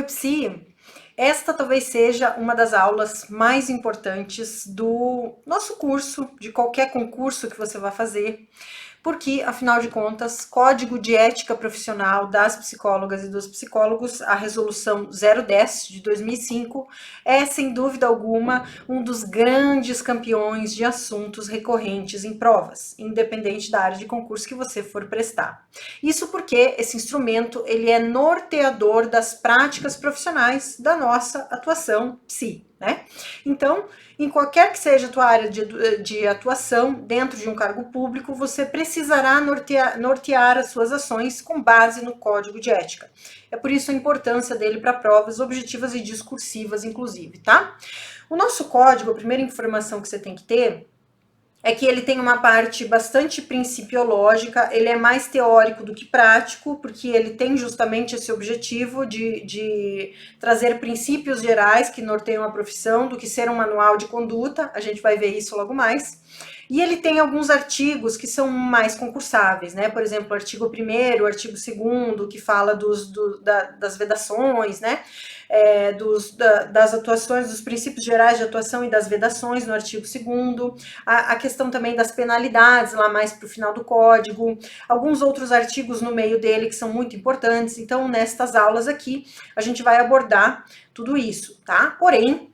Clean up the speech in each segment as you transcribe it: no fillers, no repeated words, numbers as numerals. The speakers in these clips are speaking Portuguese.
Psi, esta talvez seja uma das aulas mais importantes do nosso curso, de qualquer concurso que você vai fazer, porque, afinal de contas, Código de Ética Profissional das Psicólogas e dos Psicólogos, a Resolução 010 de 2005, é, sem dúvida alguma, um dos grandes campeões de assuntos recorrentes em provas, independente da área de concurso que você for prestar. Isso porque esse instrumento ele é norteador das práticas profissionais da nossa atuação psi, né? Então, em qualquer que seja a tua área de atuação dentro de um cargo público, você precisará nortear as suas ações com base no código de ética. É por isso a importância dele para provas objetivas e discursivas, inclusive, tá? O nosso código, a primeira informação que você tem que ter é que ele tem uma parte bastante principiológica, ele é mais teórico do que prático, porque ele tem justamente esse objetivo de trazer princípios gerais que norteiam a profissão, do que ser um manual de conduta, a gente vai ver isso logo mais. E ele tem alguns artigos que são mais concursáveis, né? Por exemplo, o artigo 1º, o artigo 2º, que fala das vedações, né? Das atuações, dos princípios gerais de atuação e das vedações no artigo 2º, a questão também das penalidades, lá mais para o final do código, alguns outros artigos no meio dele que são muito importantes. Então, nestas aulas aqui, a gente vai abordar tudo isso, tá? Porém,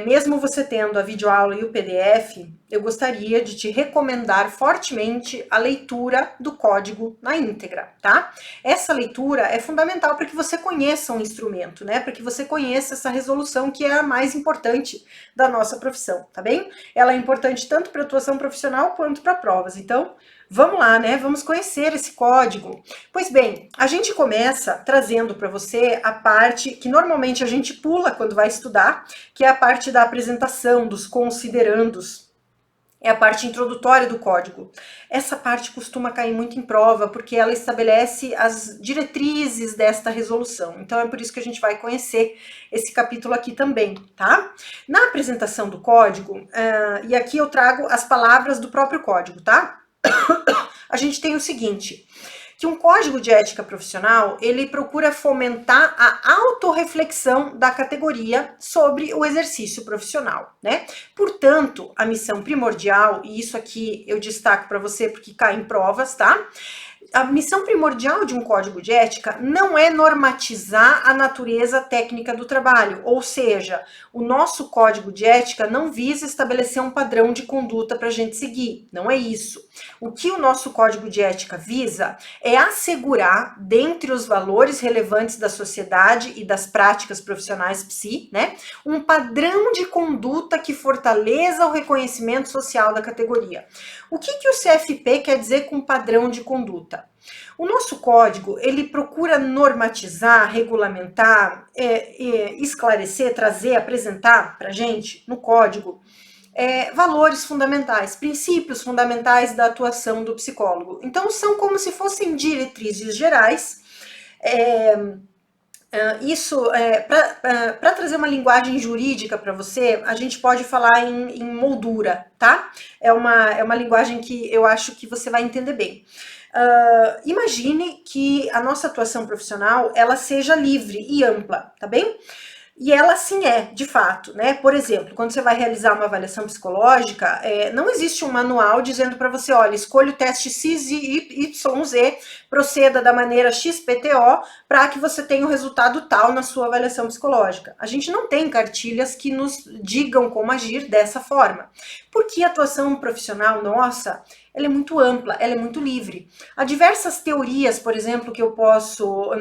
mesmo você tendo a videoaula e o PDF, eu gostaria de te recomendar fortemente a leitura do código na íntegra, tá? Essa leitura é fundamental para que você conheça o instrumento, né? Para que você conheça essa resolução que é a mais importante da nossa profissão, tá bem? Ela é importante tanto para atuação profissional quanto para provas. Então, vamos lá, né? Vamos conhecer esse código. Pois bem, a gente começa trazendo para você a parte que normalmente a gente pula quando vai estudar, que é a parte da apresentação, dos considerandos. É a parte introdutória do código. Essa parte costuma cair muito em prova, porque ela estabelece as diretrizes desta resolução. Então, é por isso que a gente vai conhecer esse capítulo aqui também, tá? Na apresentação do código, e aqui eu trago as palavras do próprio código, tá? A gente tem o seguinte, que um código de ética profissional, ele procura fomentar a autorreflexão da categoria sobre o exercício profissional, né? Portanto, a missão primordial, e isso aqui eu destaco para você porque cai em provas, tá? A missão primordial de um código de ética não é normatizar a natureza técnica do trabalho, ou seja, o nosso código de ética não visa estabelecer um padrão de conduta para a gente seguir, não é isso. O que o nosso código de ética visa é assegurar, dentre os valores relevantes da sociedade e das práticas profissionais psi, né, um padrão de conduta que fortaleça o reconhecimento social da categoria. O que o CFP quer dizer com padrão de conduta? O nosso código, ele procura normatizar, regulamentar, esclarecer, trazer, apresentar para a gente, no código, valores fundamentais, princípios fundamentais da atuação do psicólogo. Então, são como se fossem diretrizes gerais. Para trazer uma linguagem jurídica para você, a gente pode falar em moldura, tá? É uma linguagem que eu acho que você vai entender bem. Imagine que a nossa atuação profissional, ela seja livre e ampla, tá bem? E ela sim é, de fato, né? Por exemplo, quando você vai realizar uma avaliação psicológica, não existe um manual dizendo para você, olha, escolha o teste X, Y, Z, proceda da maneira XPTO para que você tenha o resultado tal na sua avaliação psicológica. A gente não tem cartilhas que nos digam como agir dessa forma. Porque a atuação profissional nossa, ela é muito ampla, ela é muito livre. Há diversas teorias, por exemplo, que eu posso,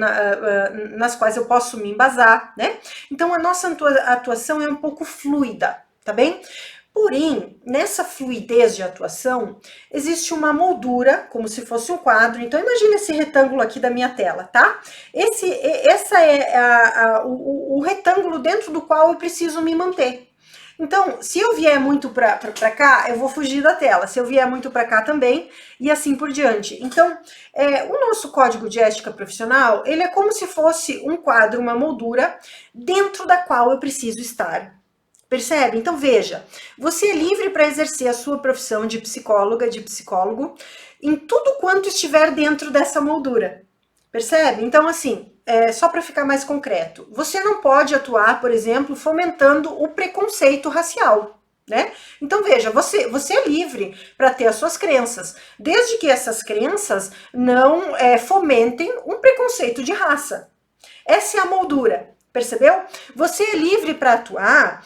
nas quais eu posso me embasar, né? Então, a nossa atuação é um pouco fluida, tá bem? Porém, nessa fluidez de atuação, existe uma moldura, como se fosse um quadro. Então, imagine esse retângulo aqui da minha tela, tá? Esse é o retângulo dentro do qual eu preciso me manter. Então, se eu vier muito para cá, eu vou fugir da tela. Se eu vier muito para cá também, e assim por diante. Então, o nosso código de ética profissional, ele é como se fosse um quadro, uma moldura, dentro da qual eu preciso estar. Percebe? Então, veja, você é livre para exercer a sua profissão de psicóloga, de psicólogo, em tudo quanto estiver dentro dessa moldura. Percebe? Então, assim, só para ficar mais concreto, você não pode atuar, por exemplo, fomentando o preconceito racial. Né? Então veja, você é livre para ter as suas crenças, desde que essas crenças não fomentem um preconceito de raça. Essa é a moldura, percebeu? Você é livre para atuar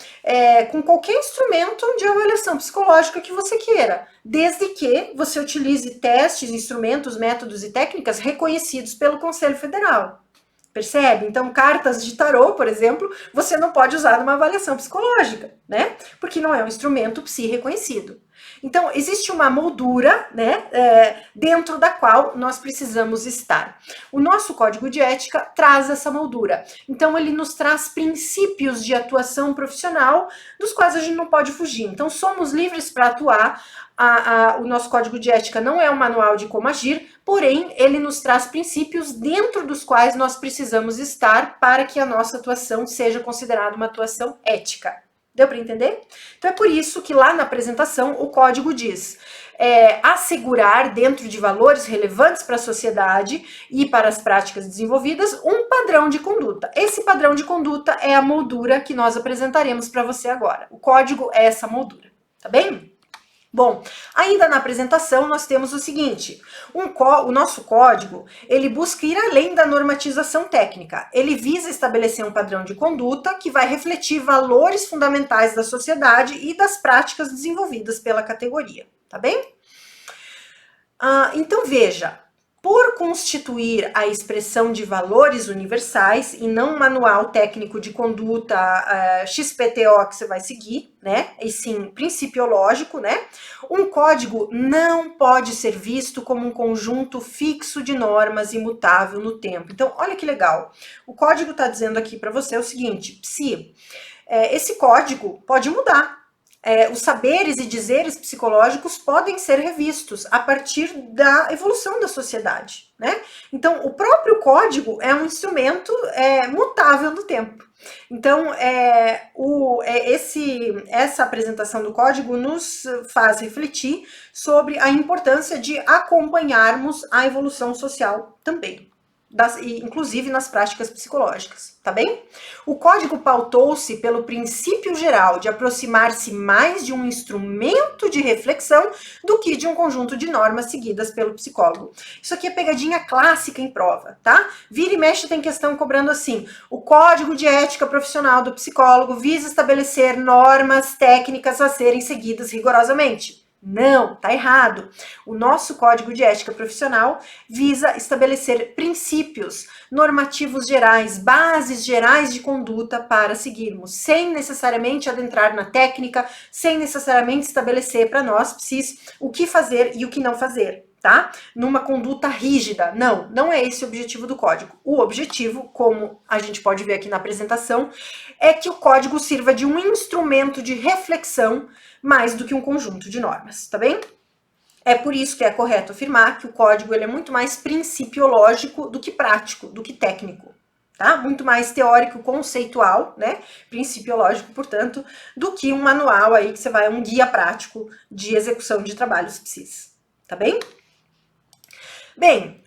com qualquer instrumento de avaliação psicológica que você queira, desde que você utilize testes, instrumentos, métodos e técnicas reconhecidos pelo Conselho Federal. Percebe? Então, cartas de tarô, por exemplo, você não pode usar numa avaliação psicológica, né? Porque não é um instrumento psi reconhecido. Então, existe uma moldura, né, dentro da qual nós precisamos estar. O nosso código de ética traz essa moldura. Então, ele nos traz princípios de atuação profissional dos quais a gente não pode fugir. Então, somos livres para atuar. O nosso código de ética não é um manual de como agir, porém, ele nos traz princípios dentro dos quais nós precisamos estar para que a nossa atuação seja considerada uma atuação ética. Deu para entender? Então é por isso que lá na apresentação o código diz assegurar dentro de valores relevantes para a sociedade e para as práticas desenvolvidas um padrão de conduta. Esse padrão de conduta é a moldura que nós apresentaremos para você agora. O código é essa moldura, tá bem? Bom, ainda na apresentação nós temos o seguinte, o nosso código, ele busca ir além da normatização técnica, ele visa estabelecer um padrão de conduta que vai refletir valores fundamentais da sociedade e das práticas desenvolvidas pela categoria, tá bem? Então veja, por constituir a expressão de valores universais e não um manual técnico de conduta XPTO que você vai seguir, né? E sim principiológico, né? Um código não pode ser visto como um conjunto fixo de normas imutável no tempo. Então, olha que legal. O código está dizendo aqui para você o seguinte, esse código pode mudar. Os saberes e dizeres psicológicos podem ser revistos a partir da evolução da sociedade, né? Então, o próprio código é um instrumento mutável no tempo. Então, essa apresentação do código nos faz refletir sobre a importância de acompanharmos a evolução social também. Inclusive nas práticas psicológicas, tá bem? O código pautou-se pelo princípio geral de aproximar-se mais de um instrumento de reflexão do que de um conjunto de normas seguidas pelo psicólogo. Isso aqui é pegadinha clássica em prova, tá? Vira e mexe tem questão cobrando assim, o código de ética profissional do psicólogo visa estabelecer normas técnicas a serem seguidas rigorosamente. Não, tá errado. O nosso código de ética profissional visa estabelecer princípios normativos gerais, bases gerais de conduta para seguirmos, sem necessariamente adentrar na técnica, sem necessariamente estabelecer para nós, o que fazer e o que não fazer, tá? Numa conduta rígida. Não é esse o objetivo do código. O objetivo, como a gente pode ver aqui na apresentação, é que o código sirva de um instrumento de reflexão mais do que um conjunto de normas, tá bem? É por isso que é correto afirmar que o código ele é muito mais principiológico do que prático, do que técnico, tá? Muito mais teórico, conceitual, né? Principiológico, portanto, do que um manual aí que você vai, um guia prático de execução de trabalhos psis, tá bem? Bem,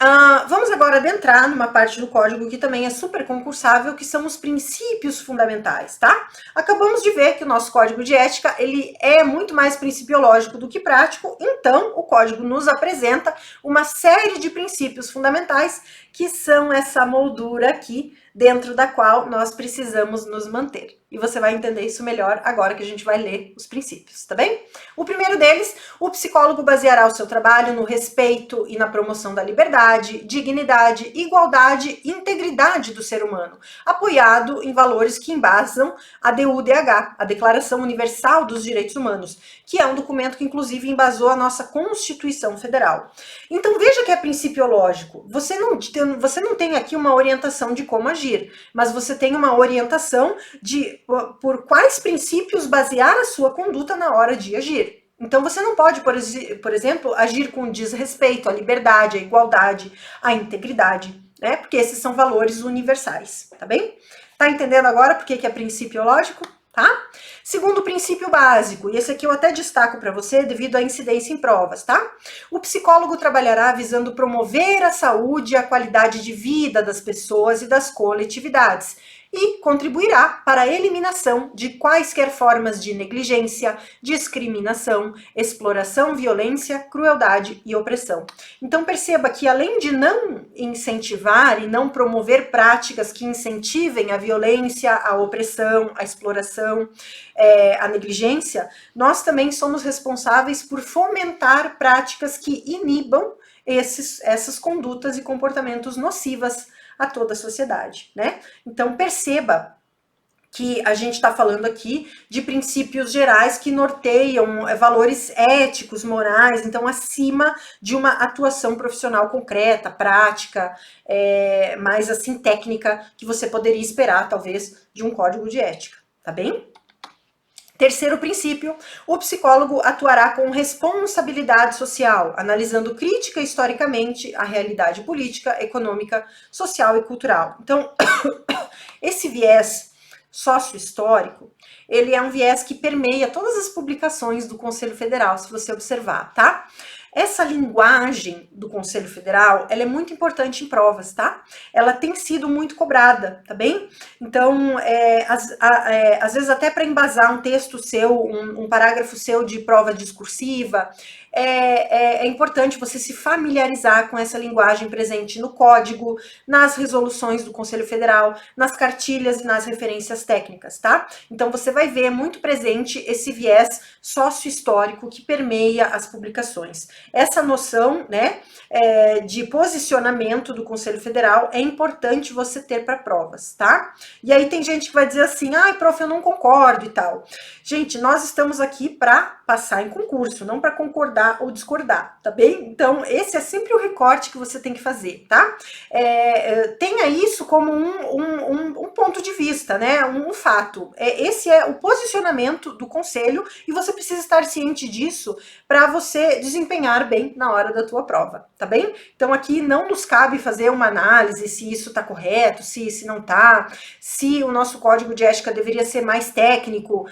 vamos agora adentrar numa parte do código que também é super concursável, que são os princípios fundamentais, tá? Acabamos de ver que o nosso código de ética, ele é muito mais principiológico do que prático, então o código nos apresenta uma série de princípios fundamentais que são essa moldura aqui, dentro da qual nós precisamos nos manter. E você vai entender isso melhor agora que a gente vai ler os princípios, tá bem? O primeiro deles, o psicólogo baseará o seu trabalho no respeito e na promoção da liberdade, dignidade, igualdade e integridade do ser humano, apoiado em valores que embasam a DUDH, a Declaração Universal dos Direitos Humanos, que é um documento que inclusive embasou a nossa Constituição Federal. Então veja que é principiológico. Você não tem aqui uma orientação de como agir, mas você tem uma orientação de por quais princípios basear a sua conduta na hora de agir. Então você não pode, por exemplo, agir com desrespeito à liberdade, à igualdade, à integridade, né? Porque esses são valores universais, tá bem? Tá entendendo agora por que é principiológico? tá? Segundo princípio básico, e esse aqui eu até destaco para você devido à incidência em provas, tá? O psicólogo trabalhará visando promover a saúde e a qualidade de vida das pessoas e das coletividades e contribuirá para a eliminação de quaisquer formas de negligência, discriminação, exploração, violência, crueldade e opressão. Então perceba que além de não incentivar e não promover práticas que incentivem a violência, a opressão, a exploração, a negligência, nós também somos responsáveis por fomentar práticas que inibam essas condutas e comportamentos nocivas a toda a sociedade, né? Então perceba que a gente está falando aqui de princípios gerais que norteiam valores éticos, morais, então acima de uma atuação profissional concreta, prática, mais assim técnica que você poderia esperar, talvez, de um código de ética, tá bem? Terceiro princípio, o psicólogo atuará com responsabilidade social, analisando crítica historicamente a realidade política, econômica, social e cultural. Então, esse viés sócio-histórico, ele é um viés que permeia todas as publicações do Conselho Federal, se você observar, tá? Essa linguagem do Conselho Federal, ela é muito importante em provas, tá? Ela tem sido muito cobrada, tá bem? Então, às vezes até para embasar um texto seu, um parágrafo seu de prova discursiva, é importante você se familiarizar com essa linguagem presente no código, nas resoluções do Conselho Federal, nas cartilhas e nas referências técnicas, tá? Então, você vai ver muito presente esse viés sócio-histórico que permeia as publicações. Essa noção, né, de posicionamento do Conselho Federal é importante você ter para provas, tá? E aí tem gente que vai dizer assim, ai, prof, eu não concordo e tal. Gente, nós estamos aqui para passar em concurso, não para concordar ou discordar, tá bem? Então, esse é sempre o recorte que você tem que fazer, tá? Tenha isso como um ponto de vista, né? Um fato. Esse é o posicionamento do Conselho e você precisa estar ciente disso para você desempenhar bem na hora da tua prova, tá bem? Então aqui não nos cabe fazer uma análise se isso tá correto, se não tá, se o nosso código de ética deveria ser mais técnico,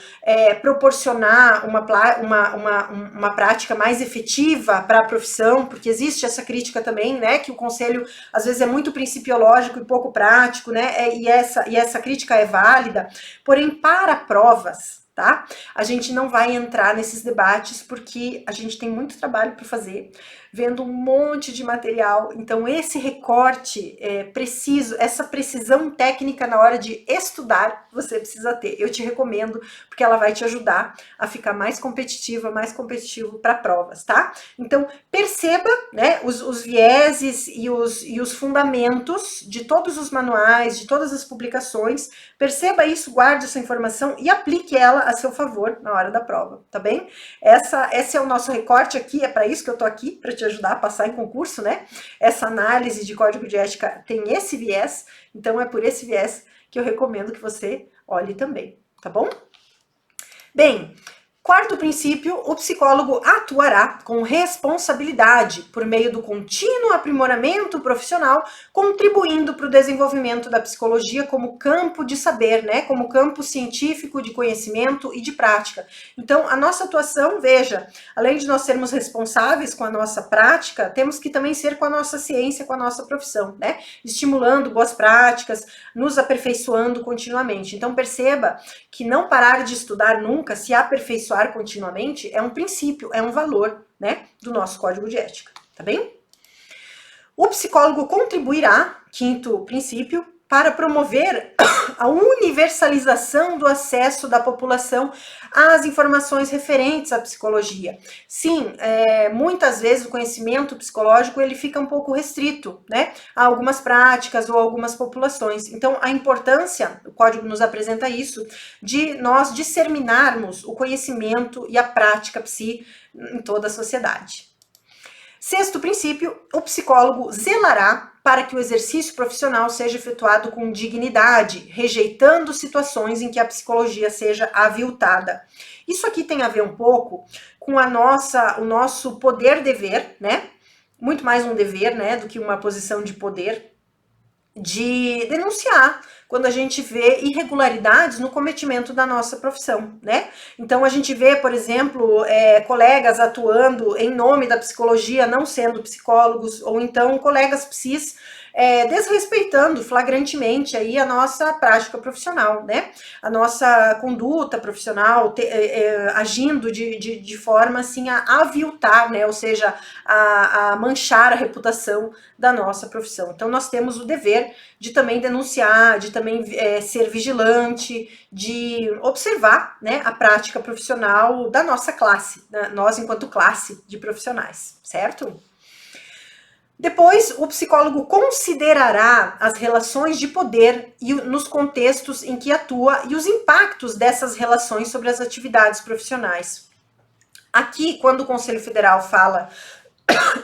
proporcionar uma prática mais efetiva para a profissão, porque existe essa crítica também, né, que o conselho às vezes é muito principiológico e pouco prático, né, e essa crítica é válida, porém para provas, tá? A gente não vai entrar nesses debates porque a gente tem muito trabalho para fazer, vendo um monte de material. Então esse recorte preciso, essa precisão técnica na hora de estudar, você precisa ter. Eu te recomendo, porque ela vai te ajudar a ficar mais competitiva, mais competitivo para provas, tá? Então perceba, né, os vieses e os fundamentos de todos os manuais, de todas as publicações. Perceba isso, guarde essa informação e aplique ela a seu favor na hora da prova, tá bem? Esse é o nosso recorte aqui, é para isso que eu tô aqui, para te ajudar a passar em concurso, né? Essa análise de código de ética tem esse viés, então é por esse viés que eu recomendo que você olhe também, tá bom? Bem, quarto princípio, o psicólogo atuará com responsabilidade por meio do contínuo aprimoramento profissional, contribuindo para o desenvolvimento da psicologia como campo de saber, né, como campo científico de conhecimento e de prática. Então, a nossa atuação, veja, além de nós sermos responsáveis com a nossa prática, temos que também ser com a nossa ciência, com a nossa profissão, né, estimulando boas práticas, nos aperfeiçoando continuamente. Então, perceba que não parar de estudar nunca, se aperfeiçoar continuamente, é um princípio, é um valor, né, do nosso código de ética, tá bem? O psicólogo contribuirá, quinto princípio, para promover a universalização do acesso da população às informações referentes à psicologia. Sim, muitas vezes o conhecimento psicológico ele fica um pouco restrito, né, a algumas práticas ou algumas populações. Então, a importância, o código nos apresenta isso, de nós disseminarmos o conhecimento e a prática psi em toda a sociedade. Sexto princípio, o psicólogo zelará para que o exercício profissional seja efetuado com dignidade, rejeitando situações em que a psicologia seja aviltada. Isso aqui tem a ver um pouco com o nosso poder-dever, né? Muito mais um dever, né, do que uma posição de poder. de denunciar quando a gente vê irregularidades no cometimento da nossa profissão, né? Então a gente vê, por exemplo, colegas atuando em nome da psicologia, não sendo psicólogos, ou então colegas psis desrespeitando flagrantemente aí a nossa prática profissional, né? A nossa conduta profissional, agindo de forma assim a aviltar, né? Ou seja, a manchar a reputação da nossa profissão. Então nós temos o dever de também denunciar, de também ser vigilante, de observar, né, a prática profissional da nossa classe, né, nós enquanto classe de profissionais, certo? Depois, o psicólogo considerará as relações de poder e nos contextos em que atua e os impactos dessas relações sobre as atividades profissionais. Aqui, quando o Conselho Federal fala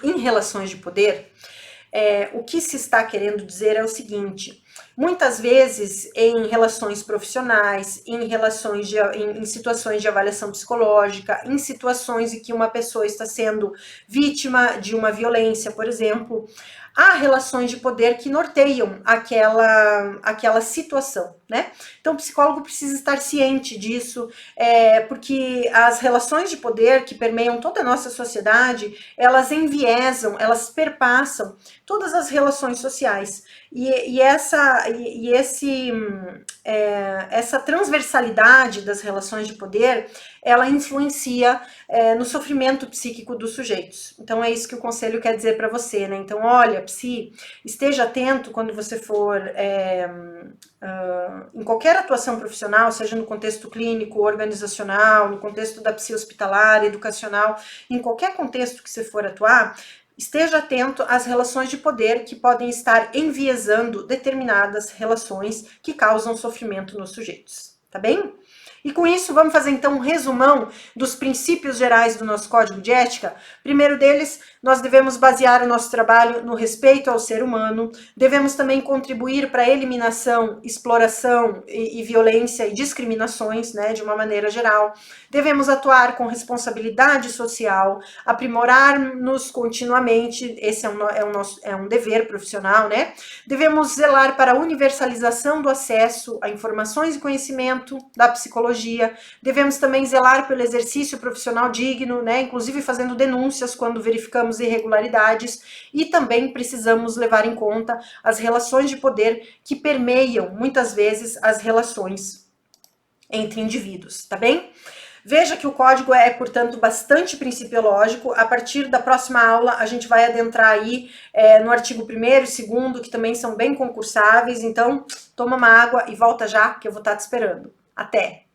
em relações de poder, o que se está querendo dizer é o seguinte: muitas vezes em relações profissionais, em situações de avaliação psicológica, em situações em que uma pessoa está sendo vítima de uma violência, por exemplo, há relações de poder que norteiam aquela situação, né? Então o psicólogo precisa estar ciente disso, porque as relações de poder que permeiam toda a nossa sociedade, elas enviesam, elas perpassam todas as relações sociais. Essa transversalidade das relações de poder, ela influencia no sofrimento psíquico dos sujeitos. Então é isso que o conselho quer dizer para você, né? Então, olha, psi, esteja atento quando você for em qualquer atuação profissional, seja no contexto clínico, organizacional, no contexto da psi hospitalar, educacional, em qualquer contexto que você for atuar, esteja atento às relações de poder que podem estar enviesando determinadas relações que causam sofrimento nos sujeitos, tá bem? E com isso, vamos fazer então um resumão dos princípios gerais do nosso código de ética. Primeiro deles, nós devemos basear o nosso trabalho no respeito ao ser humano, devemos também contribuir para a eliminação, exploração e violência e discriminações, né, de uma maneira geral. Devemos atuar com responsabilidade social, aprimorar-nos continuamente, esse é um dever profissional, né? Devemos zelar para a universalização do acesso a informações e conhecimento da psicologia. Devemos também zelar pelo exercício profissional digno, né? Inclusive fazendo denúncias quando verificamos irregularidades, e também precisamos levar em conta as relações de poder que permeiam muitas vezes as relações entre indivíduos, tá bem? Veja que o código é, portanto, bastante principiológico. A partir da próxima aula, a gente vai adentrar aí no artigo 1º e 2º, que também são bem concursáveis. Então, toma uma água e volta já, que eu vou estar te esperando. Até!